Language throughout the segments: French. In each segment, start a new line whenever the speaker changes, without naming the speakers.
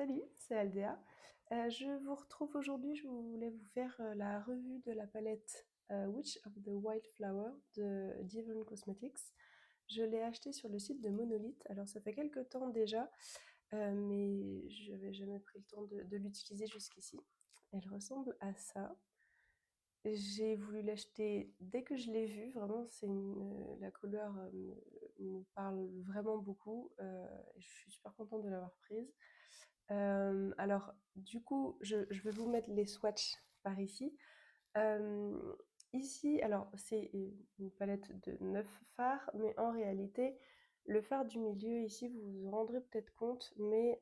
Salut, c'est Aldea. Je vous retrouve aujourd'hui, je voulais vous faire la revue de la palette Witch of the Wildflower de Devon Cosmetics. Je l'ai achetée sur le site de Monolith, alors ça fait quelques temps déjà, mais je n'avais jamais pris le temps de l'utiliser jusqu'ici. Elle ressemble à ça. J'ai voulu l'acheter dès que je l'ai vue, vraiment, la couleur me parle vraiment beaucoup et je suis super contente de l'avoir prise. Alors, du coup, je vais vous mettre les swatchs par ici. Euh, Ici, alors, c'est une palette de 9 fards, mais en réalité, le fard du milieu, ici, vous vous rendrez peut-être compte, mais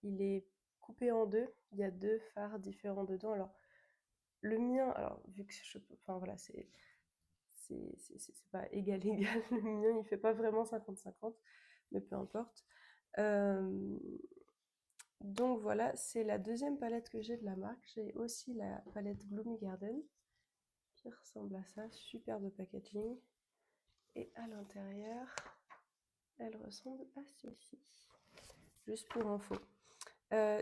il est coupé en deux. Il y a deux fards différents dedans. Alors, le mien, alors, vu que je peux, enfin voilà, c'est pas égal, égal. Le mien, il fait pas vraiment 50-50, mais peu importe. Euh, donc voilà, c'est la deuxième palette que j'ai de la marque. J'ai aussi la palette Gloomy Garden qui ressemble à ça, superbe packaging. Et à l'intérieur, elle ressemble à ceci. Juste pour info.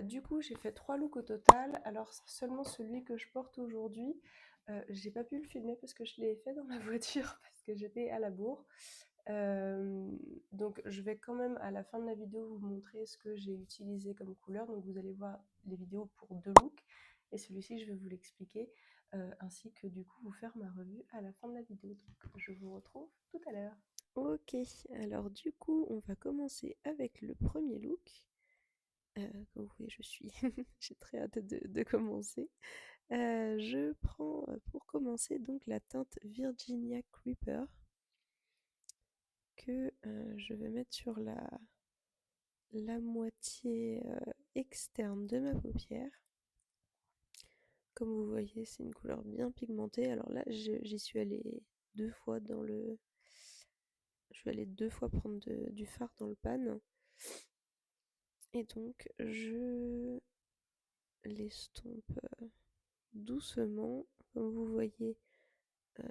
Du coup, j'ai fait 3 looks au total. Alors, c'est seulement celui que je porte aujourd'hui. J'ai pas pu le filmer parce que je l'ai fait dans ma voiture parce que j'étais à la bourre. Euh, donc, je vais quand même à la fin de la vidéo vous montrer ce que j'ai utilisé comme couleur. Donc, vous allez voir les vidéos pour 2 looks et celui-ci, je vais vous l'expliquer ainsi que du coup vous faire ma revue à la fin de la vidéo. Donc, je vous retrouve tout à l'heure. Ok, alors du coup, on va commencer avec le premier look. Comme vous voyez, j'ai très hâte de commencer. Je prends pour commencer donc la teinte Virginia Creeper que je vais mettre sur la moitié externe de ma paupière. Comme vous voyez, c'est une couleur bien pigmentée. Alors là, j'y suis allée 2 fois Je suis allée 2 fois prendre du fard dans le pan. Et donc, je l'estompe doucement. Comme vous voyez, euh,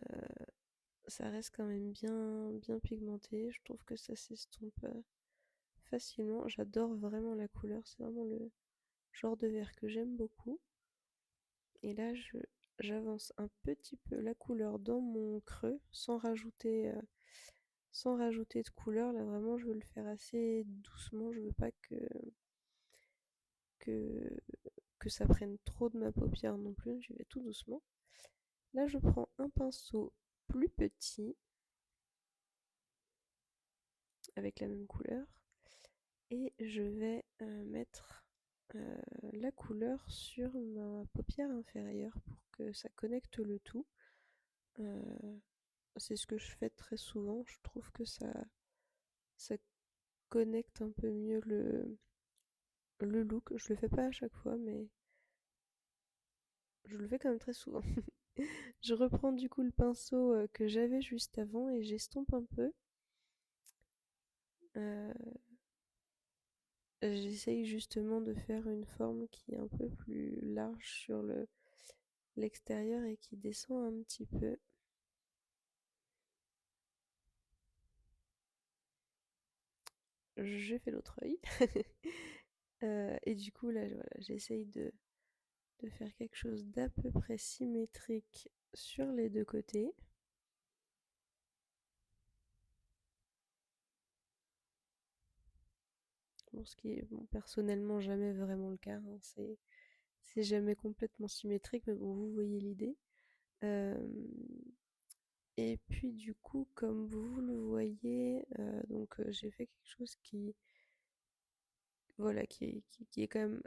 ça reste quand même bien pigmenté. Je trouve que ça s'estompe facilement. J'adore vraiment la couleur. C'est vraiment le genre de vert que j'aime beaucoup. Et là, j'avance un petit peu la couleur dans mon creux sans rajouter de couleur. Là, vraiment, je veux le faire assez doucement. Je veux pas que, que ça prenne trop de ma paupière non plus. Je vais tout doucement. Là, je prends un pinceau plus petit avec la même couleur et je vais mettre la couleur sur ma paupière inférieure pour que ça connecte le tout. Euh, c'est ce que je fais très souvent. Je trouve que ça connecte un peu mieux le look. Je le fais pas à chaque fois, mais je le fais quand même très souvent. Je reprends du coup le pinceau que j'avais juste avant et j'estompe un peu. Euh, J'essaye justement de faire une forme qui est un peu plus large sur l'extérieur et qui descend un petit peu. J'ai fait l'autre œil. Et du coup, là, voilà, j'essaye de faire quelque chose d'à peu près symétrique sur les deux côtés. Bon, ce qui est bon, personnellement jamais vraiment le cas, hein. C'est jamais complètement symétrique, mais bon, vous voyez l'idée. Euh, et puis du coup, comme vous le voyez, donc j'ai fait quelque chose voilà, qui est quand même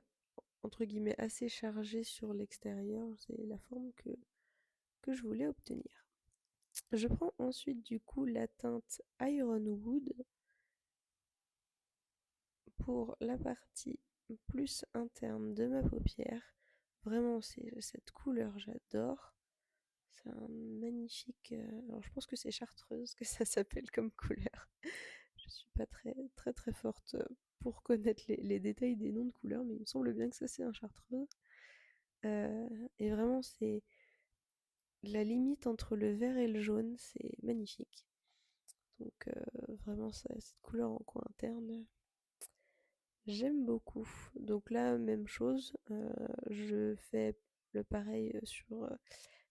entre guillemets assez chargé sur l'extérieur. C'est la forme que je voulais obtenir. Je prends ensuite du coup la teinte Ironwood pour la partie plus interne de ma paupière. Vraiment, c'est cette couleur, j'adore. C'est un magnifique. Alors, je pense que c'est chartreuse que ça s'appelle comme couleur. Je suis pas très forte pour connaître les détails des noms de couleurs, mais il me semble bien que ça c'est un chartreuse. Et vraiment, c'est la limite entre le vert et le jaune, c'est magnifique. Donc, vraiment, cette couleur en coin interne, J'aime beaucoup. Donc là, même chose, je fais le pareil sur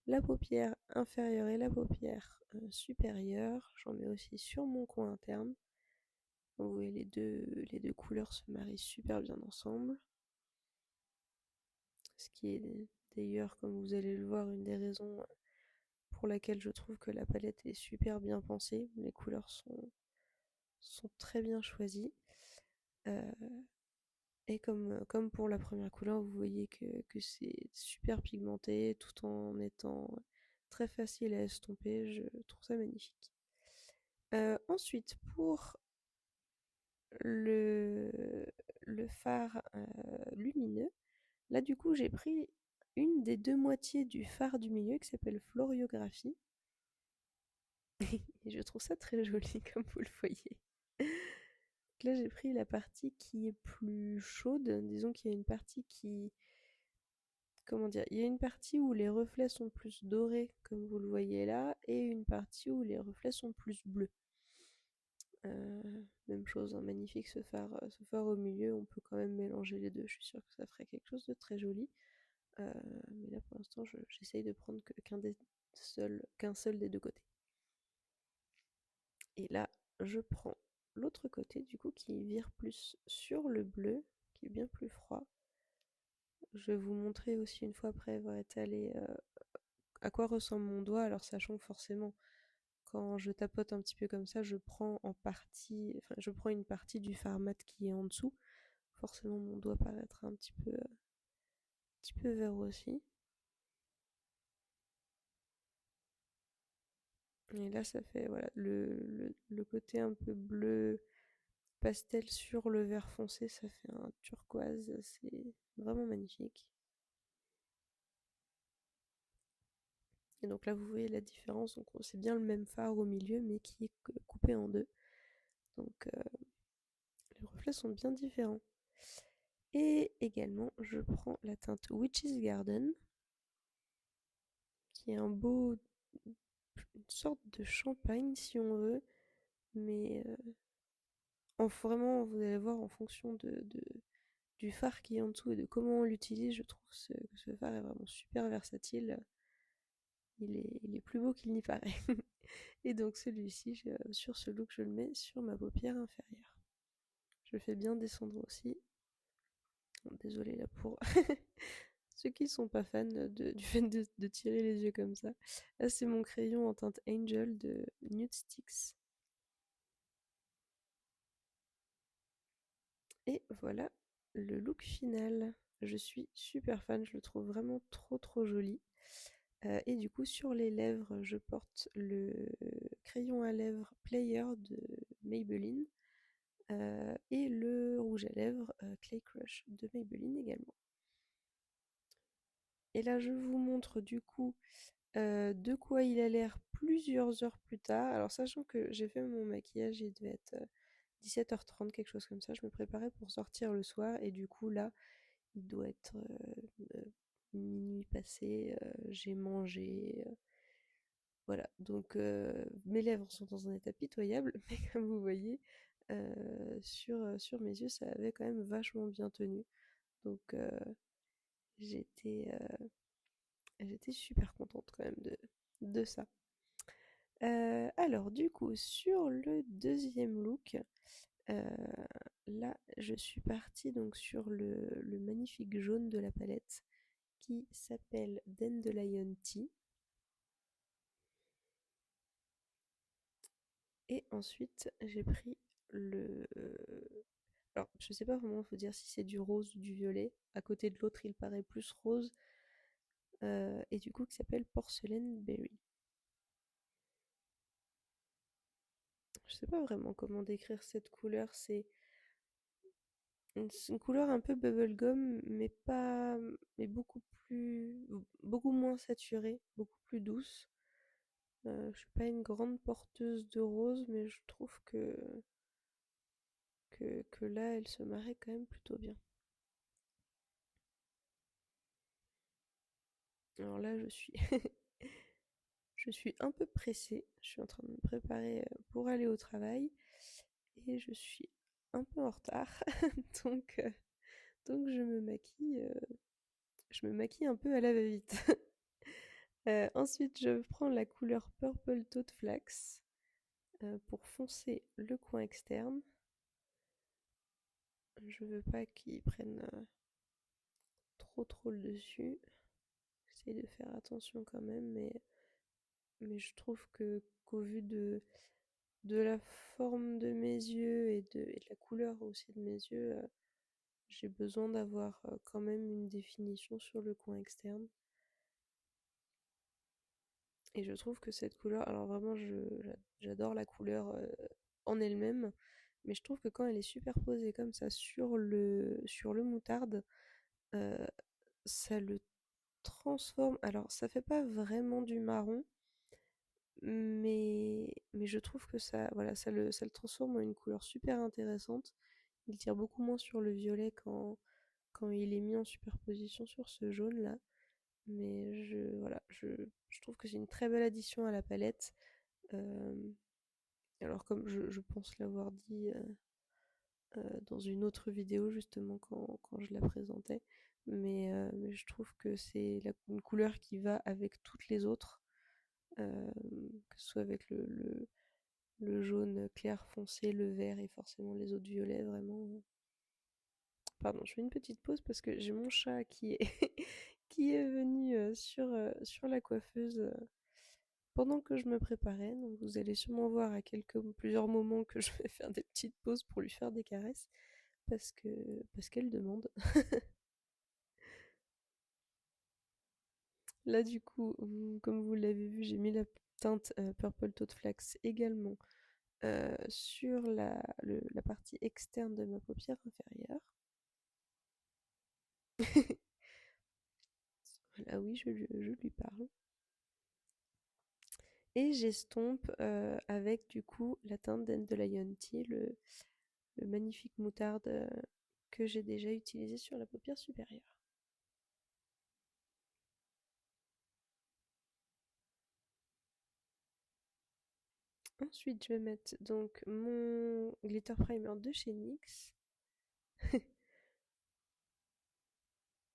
la paupière inférieure et la paupière supérieure. J'en mets aussi sur mon coin interne. Vous voyez, les deux couleurs se marient super bien ensemble. Ce qui est d'ailleurs, comme vous allez le voir, une des raisons pour laquelle je trouve que la palette est super bien pensée. Les couleurs sont très bien choisies. Euh, et comme pour la première couleur, vous voyez que c'est super pigmenté tout en étant très facile à estomper. Je trouve ça magnifique. Ensuite, pour le, le fard lumineux, là du coup j'ai pris une des deux moitiés du fard du milieu qui s'appelle Floriographie. Et je trouve ça très joli comme vous le voyez. Donc là j'ai pris la partie qui est plus chaude. Disons qu'il y a une partie qui... Comment dire? Il y a une partie où les reflets sont plus dorés, comme vous le voyez là, et une partie où les reflets sont plus bleus. Même chose, hein, magnifique ce phare au milieu, on peut quand même mélanger les deux, je suis sûre que ça ferait quelque chose de très joli. Mais là pour l'instant j'essaye de prendre qu'un seul des deux côtés. Et là je prends l'autre côté du coup qui vire plus sur le bleu, qui est bien plus froid. Je vais vous montrer aussi une fois après avoir étalé à quoi ressemble mon doigt, alors sachant que forcément quand je tapote un petit peu comme ça, je prends une partie du fard mat qui est en dessous. Forcément, mon doigt paraîtra un petit peu vert aussi. Et là, ça fait voilà le côté un peu bleu pastel sur le vert foncé, ça fait un turquoise. C'est vraiment magnifique. Et donc là, vous voyez la différence. Donc c'est bien le même fard au milieu, mais qui est coupé en deux. Donc les reflets sont bien différents. Et également, je prends la teinte Witch's Garden, qui est une sorte de champagne si on veut, mais vraiment, vous allez voir en fonction du fard qui est en dessous et de comment on l'utilise, je trouve que ce fard est vraiment super versatile. Il est plus beau qu'il n'y paraît. Et donc celui-ci, sur ce look, je le mets sur ma paupière inférieure. Je le fais bien descendre aussi. Désolée là pour ceux qui sont pas fans du fait de tirer les yeux comme ça. Là, c'est mon crayon en teinte Angel de Nude Sticks. Et voilà le look final. Je suis super fan, je le trouve vraiment trop trop joli. Et du coup, sur les lèvres, je porte le crayon à lèvres Player de Maybelline et le rouge à lèvres Clay Crush de Maybelline également. Et là, je vous montre du coup de quoi il a l'air plusieurs heures plus tard. Alors, sachant que j'ai fait mon maquillage, il devait être 17h30, quelque chose comme ça. Je me préparais pour sortir le soir et du coup, là, il doit être minuit passé. J'ai mangé. Voilà, donc mes lèvres sont dans un état pitoyable, mais comme vous voyez, sur mes yeux, ça avait quand même vachement bien tenu. Donc j'étais j'étais super contente quand même de ça. Alors du coup, sur le deuxième look, euh, là, je suis partie donc sur le magnifique jaune de la palette qui s'appelle Dandelion Tea. Et ensuite, j'ai pris le... Alors, je sais pas vraiment, il faut dire si c'est du rose ou du violet. À côté de l'autre, il paraît plus rose. Et du coup, qui s'appelle Porcelain Berry. Je sais pas vraiment comment décrire cette couleur. C'est une couleur un peu bubblegum, mais pas... mais beaucoup moins saturée, beaucoup plus douce. Je suis pas une grande porteuse de rose, mais je trouve que là, elle se marie quand même plutôt bien. Alors là, je suis un peu pressée. Je suis en train de me préparer pour aller au travail et je suis un peu en retard, donc, donc je me maquille un peu à la va-vite. Ensuite, je prends la couleur Purple Taupe Flax pour foncer le coin externe. Je veux pas qu'il prenne trop le dessus. J'essaie de faire attention quand même, mais je trouve qu'au vu de la forme de mes yeux et de la couleur aussi de mes yeux, j'ai besoin d'avoir quand même une définition sur le coin externe. Et je trouve que cette couleur, alors vraiment, j'adore la couleur en elle-même, mais je trouve que quand elle est superposée comme ça sur le moutarde, euh, ça le transforme. Alors, ça fait pas vraiment du marron, mais je trouve que ça, voilà, ça le transforme en une couleur super intéressante. Il tire beaucoup moins sur le violet quand il est mis en superposition sur ce jaune-là. Mais voilà, je trouve que c'est une très belle addition à la palette. Euh, alors comme je pense l'avoir dit dans une autre vidéo justement quand je la présentais, mais je trouve que c'est une couleur qui va avec toutes les autres, que ce soit avec le jaune clair foncé, le vert et forcément les autres violets, vraiment. Pardon, je fais une petite pause parce que j'ai mon chat qui est, qui est venu sur la coiffeuse pendant que je me préparais. Donc vous allez sûrement voir à plusieurs moments que je vais faire des petites pauses pour lui faire des caresses parce qu'elle demande. Là du coup, comme vous l'avez vu, j'ai mis la teinte Purple Toad Flax également sur la partie externe de ma paupière inférieure. Voilà, oui, je lui parle. Et j'estompe avec du coup la teinte Dandelion Tea, le magnifique moutarde que j'ai déjà utilisé sur la paupière supérieure. Ensuite, je vais mettre donc mon glitter primer de chez NYX.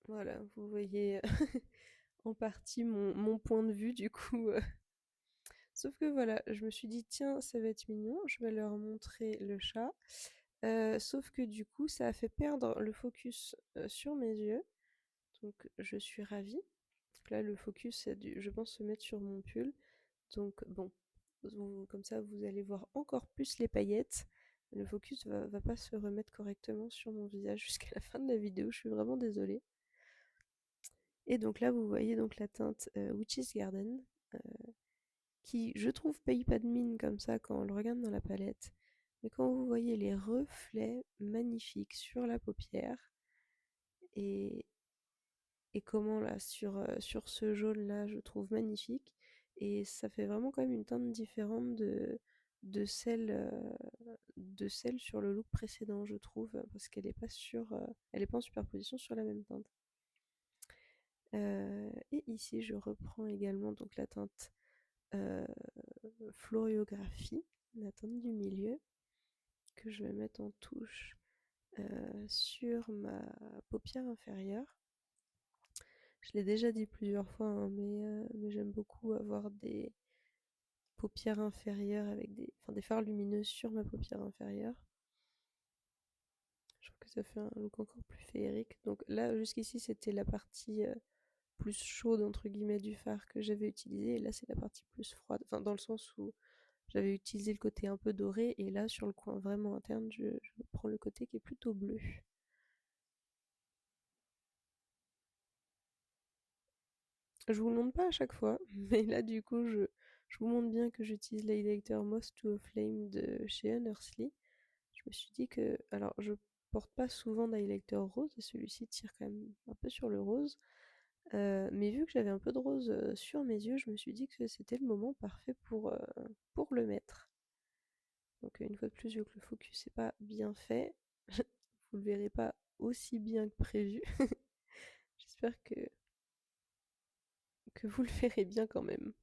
Voilà, vous voyez en partie mon point de vue du coup. Sauf que voilà, je me suis dit, tiens, ça va être mignon, je vais leur montrer le chat. Sauf que du coup, ça a fait perdre le focus sur mes yeux. Donc, je suis ravie. Donc là, le focus a dû, je pense, se mettre sur mon pull. Donc, bon, comme ça, vous allez voir encore plus les paillettes. Le focus va pas se remettre correctement sur mon visage jusqu'à la fin de la vidéo. Je suis vraiment désolée. Et donc là, vous voyez donc la teinte Witch's Garden, euh, qui, je trouve, paye pas de mine comme ça quand on le regarde dans la palette. Mais quand vous voyez les reflets magnifiques sur la paupière, et, et comment là, sur ce jaune-là, je trouve magnifique. Et ça fait vraiment quand même une teinte différente de celle, de celle sur le look précédent, je trouve, parce qu'elle n'est pas elle est pas en superposition sur la même teinte. Et ici, je reprends également donc la teinte Floriographie, la teinte du milieu, que je vais mettre en touche sur ma paupière inférieure. Je l'ai déjà dit plusieurs fois, hein, mais j'aime beaucoup avoir des paupières inférieures avec des fards lumineux sur ma paupière inférieure. Je trouve que ça fait un look encore plus féerique. Donc là, jusqu'ici, c'était la partie plus chaude, entre guillemets, du fard que j'avais utilisé. Et là, c'est la partie plus froide. Enfin, dans le sens où j'avais utilisé le côté un peu doré. Et là, sur le coin vraiment interne, je prends le côté qui est plutôt bleu. Je vous le montre pas à chaque fois, mais là, du coup, je vous montre bien que j'utilise l'highlighter Moss to a Flame de chez Unhersely. Je me suis dit que, alors je porte pas souvent d'highlighter rose et celui-ci tire quand même un peu sur le rose. Mais vu que j'avais un peu de rose sur mes yeux, je me suis dit que c'était le moment parfait pour le mettre. Donc une fois de plus, vu que le focus n'est pas bien fait, vous le verrez pas aussi bien que prévu. J'espère que vous le verrez bien quand même.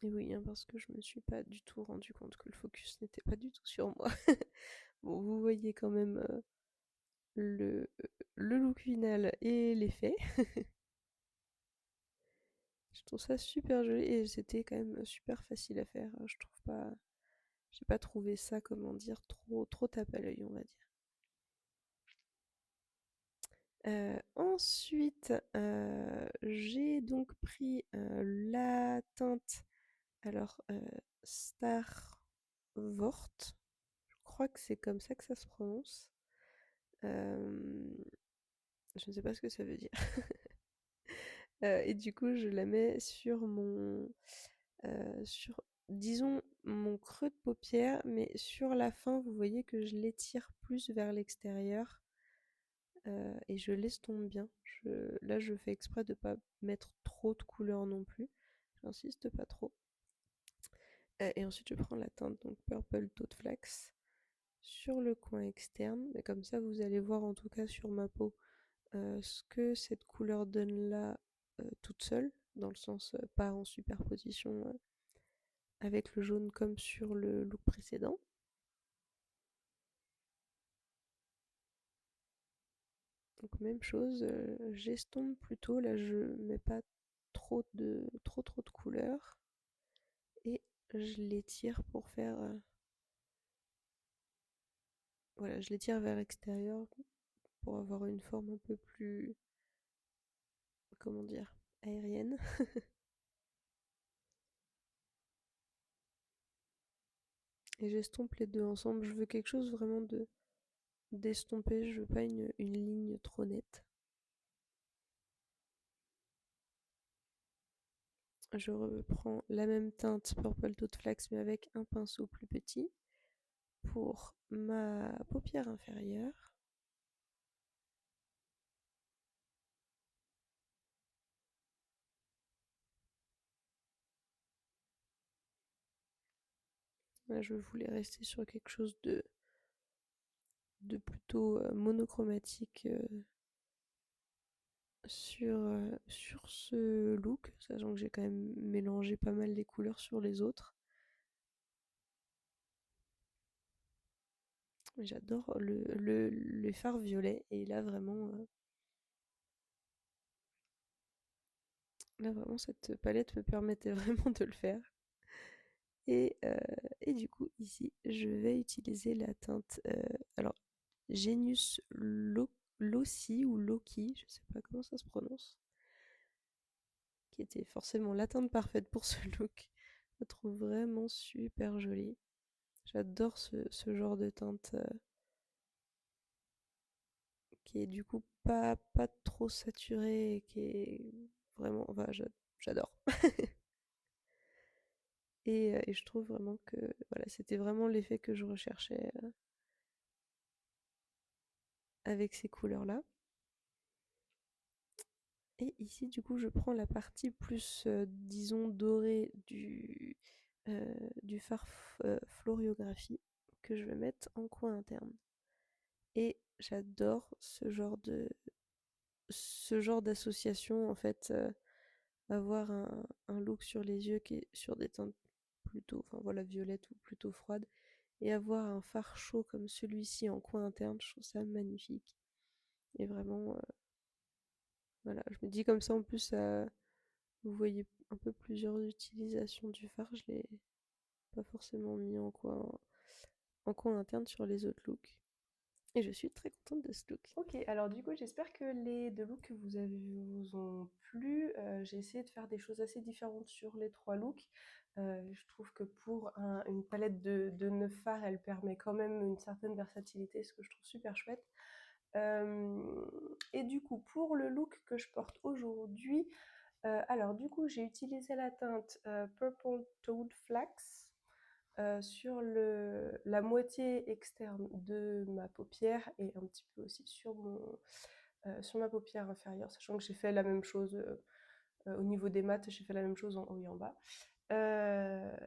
Et oui, hein, parce que je me suis pas du tout rendu compte que le focus n'était pas du tout sur moi. Bon, vous voyez quand même le, le look final et l'effet. Je trouve ça super joli et c'était quand même super facile à faire. Je trouve pas, j'ai pas trouvé ça, comment dire, trop tape à l'œil, on va dire. Ensuite, j'ai donc pris la teinte, alors Star Vort, je crois que c'est comme ça que ça se prononce. Euh, je ne sais pas ce que ça veut dire. Et du coup, je la mets sur sur, disons, mon creux de paupière, mais sur la fin, vous voyez que je l'étire plus vers l'extérieur et je l'estompe bien. Là, je fais exprès de pas mettre trop de couleur non plus. J'insiste pas trop. Et ensuite, je prends la teinte donc Purple Toad Flax sur le coin externe. Mais comme ça, vous allez voir en tout cas sur ma peau ce que cette couleur donne là toute seule, dans le sens pas en superposition avec le jaune comme sur le look précédent. Donc même chose, j'estompe plutôt, là je mets pas trop de couleurs et je l'étire pour faire voilà, je l'étire vers l'extérieur pour avoir une forme un peu plus, comment dire, aérienne. Et j'estompe les deux ensemble. Je veux quelque chose vraiment de d'estompé, je veux pas une ligne trop nette. Je reprends la même teinte Purple Toad Flax mais avec un pinceau plus petit pour ma paupière inférieure. Là, je voulais rester sur quelque chose de plutôt monochromatique sur ce look, sachant que j'ai quand même mélangé pas mal les couleurs sur les autres. J'adore le fard violet et là vraiment cette palette me permettait vraiment de le faire. Et, euh, et du coup ici je vais utiliser la teinte alors Genius Loci ou Loki, je sais pas comment ça se prononce, qui était forcément la teinte parfaite pour ce look. Je la trouve vraiment super jolie. J'adore ce genre de teinte qui est du coup pas trop saturée et qui est vraiment, enfin, j'adore. Et je trouve vraiment que voilà, c'était vraiment l'effet que je recherchais avec ces couleurs-là. Et ici, du coup, je prends la partie plus, disons, dorée du fard Floriographie que je vais mettre en coin interne. Et j'adore ce genre d'association, en fait, avoir un look sur les yeux qui est sur des teintes plutôt, enfin voilà, violettes ou plutôt froides, et avoir un fard chaud comme celui-ci en coin interne, je trouve ça magnifique. Et vraiment, voilà, je me dis comme ça, en plus, vous voyez un peu plusieurs utilisations du fard, je l'ai pas forcément mis en coin interne sur les autres looks. Et je suis très contente de ce look. Ok, alors du coup, j'espère que les deux looks vous ont plu. J'ai essayé de faire des choses assez différentes sur les trois looks. Je trouve que pour une palette de 9 fards, elle permet quand même une certaine versatilité, ce que je trouve super chouette. Et du coup, pour le look que je porte aujourd'hui, alors du coup, j'ai utilisé la teinte Purple Toad Flax sur la moitié externe de ma paupière et un petit peu aussi sur ma paupière inférieure, sachant que j'ai fait la même chose au niveau des mates, j'ai fait la même chose en haut et en bas.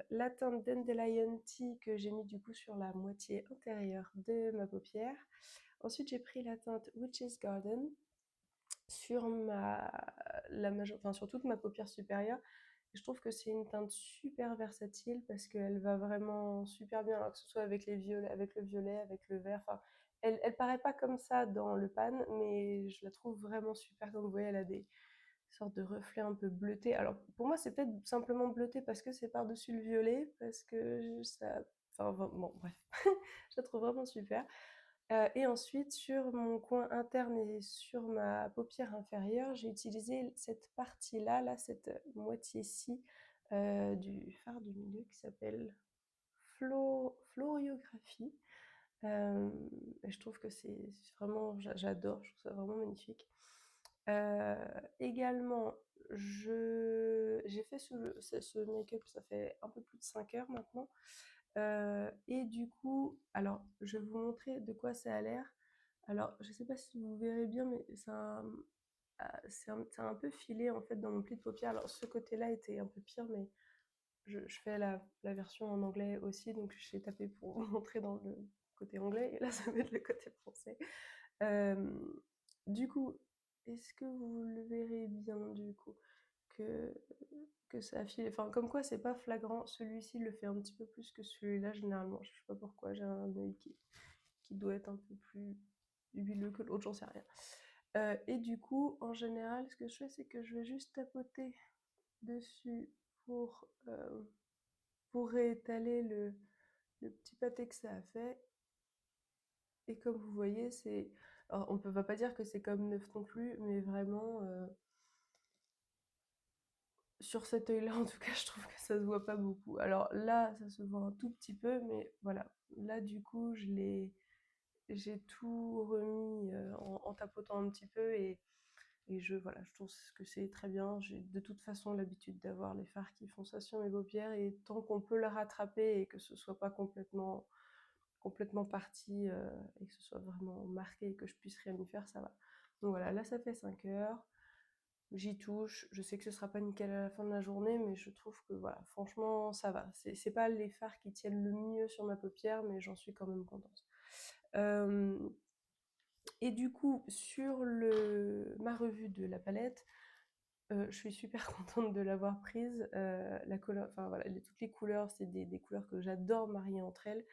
La teinte Dandelion Tea que j'ai mis du coup sur la moitié intérieure de ma paupière. Ensuite, j'ai pris la teinte Witch's Garden sur sur toute ma paupière supérieure. Et je trouve que c'est une teinte super versatile parce qu'elle va vraiment super bien, alors que ce soit avec les violets, avec le violet, avec le vert. Enfin, elle paraît pas comme ça dans le pan, mais je la trouve vraiment super. Comme vous voyez, elle a des sortes de reflets un peu bleutés. Alors pour moi, c'est peut-être simplement bleuté parce que c'est par-dessus le violet, parce que ça. Enfin bon, bref, je la trouve vraiment super. Et ensuite, sur mon coin interne et sur ma paupière inférieure, j'ai utilisé cette partie-là, là, cette moitié-ci du fard du milieu qui s'appelle Floriographie. Euh, et je trouve que c'est vraiment, j'adore, je trouve ça vraiment magnifique. Euh, Également, j'ai fait ce make-up, ça fait un peu plus de 5 heures maintenant. Et du coup, alors, je vais vous montrer de quoi ça a l'air. Alors, je sais pas si vous verrez bien, mais c'est un peu filé en fait dans mon pli de paupière. Alors, ce côté-là était un peu pire, mais je fais la version en anglais aussi, donc j'ai tapé pour vous montrer dans le côté anglais, et là, ça va être le côté français. Euh, du coup, est-ce que vous le verrez bien du coup que, que ça affile, enfin comme quoi c'est pas flagrant, celui-ci le fait un petit peu plus que celui-là généralement, je sais pas pourquoi, j'ai un œil qui doit être un peu plus huileux que l'autre, j'en sais rien. Et du coup, en général, ce que je fais, c'est que je vais juste tapoter dessus pour réétaler le petit pâté que ça a fait. Et comme vous voyez, c'est. Alors, on ne va pas dire que c'est comme neuf non plus, mais vraiment, sur cet œil-là, en tout cas, je trouve que ça se voit pas beaucoup. Alors là, ça se voit un tout petit peu, mais voilà. Là, du coup, j'ai tout remis en tapotant un petit peu et voilà, je trouve que c'est très bien. J'ai de toute façon l'habitude d'avoir les fards qui font ça sur mes paupières et tant qu'on peut le rattraper et que ce soit pas complètement parti et que ce soit vraiment marqué et que je puisse rien y faire, ça va. Donc voilà, là ça fait 5 heures. J'y touche, je sais que ce sera pas nickel à la fin de la journée, mais je trouve que voilà, franchement, ça va. C'est pas les fards qui tiennent le mieux sur ma paupière, mais j'en suis quand même contente. Euh, et du coup, sur ma revue de la palette, je suis super contente de l'avoir prise. La couleur, enfin voilà, toutes les couleurs, c'est des couleurs que j'adore marier entre elles.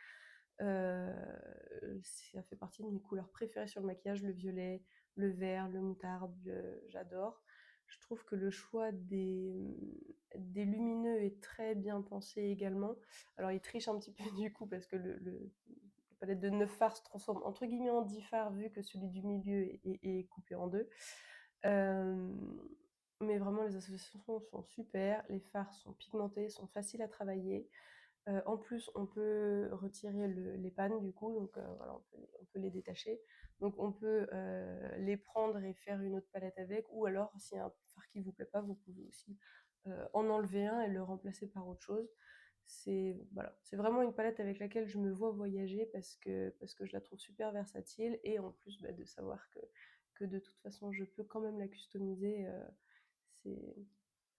Euh, Ça fait partie de mes couleurs préférées sur le maquillage, le violet, le vert, le moutarde, j'adore. Je trouve que le choix des lumineux est très bien pensé également. Alors il triche un petit peu du coup parce que la palette de 9 fards se transforme entre guillemets en 10 fards vu que celui du milieu est coupé en deux. Euh, mais vraiment les associations sont super, les fards sont pigmentés, sont faciles à travailler. En plus, on peut retirer les pannes du coup, donc voilà, on peut les détacher. Donc on peut les prendre et faire une autre palette avec, ou alors si y a un fard qui vous plaît pas, vous pouvez aussi en enlever un et le remplacer par autre chose. C'est voilà, c'est vraiment une palette avec laquelle je me vois voyager parce que je la trouve super versatile et en plus bah, de savoir que de toute façon je peux quand même la customiser, c'est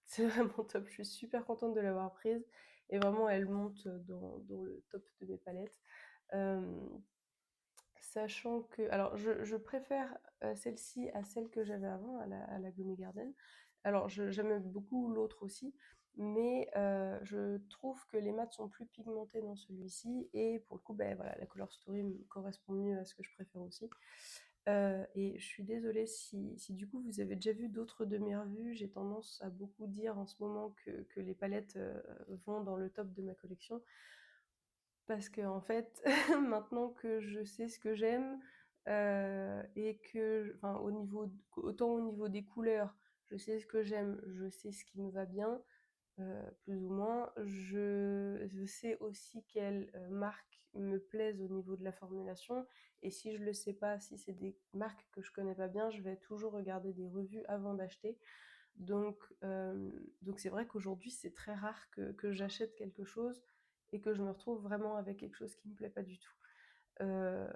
c'est vraiment top. Je suis super contente de l'avoir prise. Et vraiment, elle monte dans le top de mes palettes. Euh, Sachant que. Alors, je préfère celle-ci à celle que j'avais avant, à la Gloomy Garden. Alors, j'aime beaucoup l'autre aussi. Mais je trouve que les mats sont plus pigmentés dans celui-ci. Et pour le coup, ben, voilà, la Color Story me correspond mieux à ce que je préfère aussi. Et je suis désolée si du coup vous avez déjà vu d'autres de mes revues. J'ai tendance à beaucoup dire en ce moment que les palettes vont dans le top de ma collection. Parce que en fait, maintenant que je sais ce que j'aime et que, enfin, autant au niveau des couleurs, je sais ce que j'aime, je sais ce qui me va bien, plus ou moins. Je sais aussi quelles marques me plaisent au niveau de la formulation. Et si je le sais pas, si c'est des marques que je connais pas bien, je vais toujours regarder des revues avant d'acheter. Donc, donc c'est vrai qu'aujourd'hui, c'est très rare que j'achète quelque chose et que je me retrouve vraiment avec quelque chose qui me plaît pas du tout. Euh,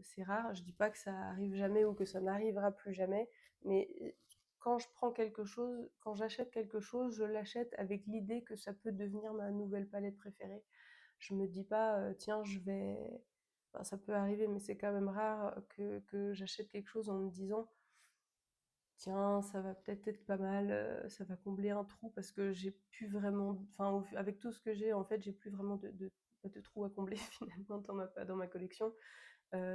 c'est rare, je dis pas que ça arrive jamais ou que ça n'arrivera plus jamais, mais quand je prends quelque chose, quand j'achète quelque chose, je l'achète avec l'idée que ça peut devenir ma nouvelle palette préférée. Je me dis pas, tiens, je vais. Enfin, ça peut arriver, mais c'est quand même rare que j'achète quelque chose en me disant, tiens, ça va peut-être être pas mal, ça va combler un trou parce que j'ai plus vraiment, enfin, avec tout ce que j'ai, en fait, j'ai plus vraiment de trous à combler finalement dans ma collection.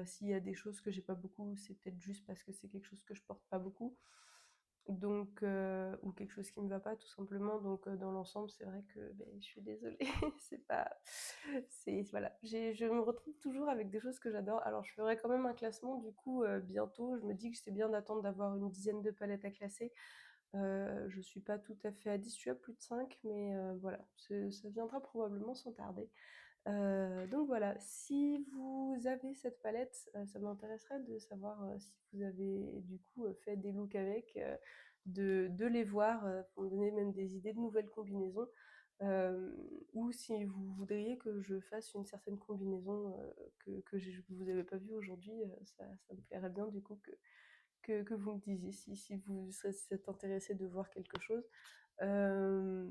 S'il y a des choses que j'ai pas beaucoup, c'est peut-être juste parce que c'est quelque chose que je porte pas beaucoup. Donc, ou quelque chose qui me va pas tout simplement. Donc, dans l'ensemble, c'est vrai que ben, je suis désolée. C'est pas. Voilà. Je me retrouve toujours avec des choses que j'adore. Alors, je ferai quand même un classement du coup bientôt. Je me dis que c'est bien d'attendre d'avoir une dizaine de palettes à classer. Je suis pas tout à fait à 10, je suis à plus de 5, mais voilà, ça viendra probablement sans tarder. Donc voilà, si vous avez cette palette, ça m'intéresserait de savoir si vous avez du coup fait des looks avec, de les voir pour me donner même des idées de nouvelles combinaisons, euh, ou si vous voudriez que je fasse une certaine combinaison que vous n'avez pas vue aujourd'hui, ça me plairait bien du coup que vous me disiez si vous êtes intéressé de voir quelque chose. Euh,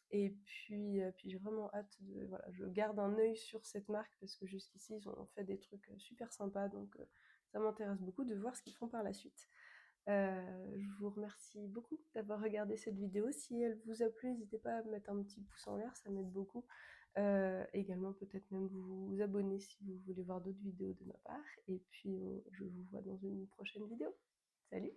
puis j'ai vraiment hâte de. Voilà, je garde un œil sur cette marque parce que jusqu'ici, ils ont fait des trucs super sympas. Donc, ça m'intéresse beaucoup de voir ce qu'ils font par la suite. Je vous remercie beaucoup d'avoir regardé cette vidéo. Si elle vous a plu, n'hésitez pas à mettre un petit pouce en l'air, ça m'aide beaucoup. Également, peut-être même vous abonner si vous voulez voir d'autres vidéos de ma part. Et puis, je vous vois dans une prochaine vidéo. Salut!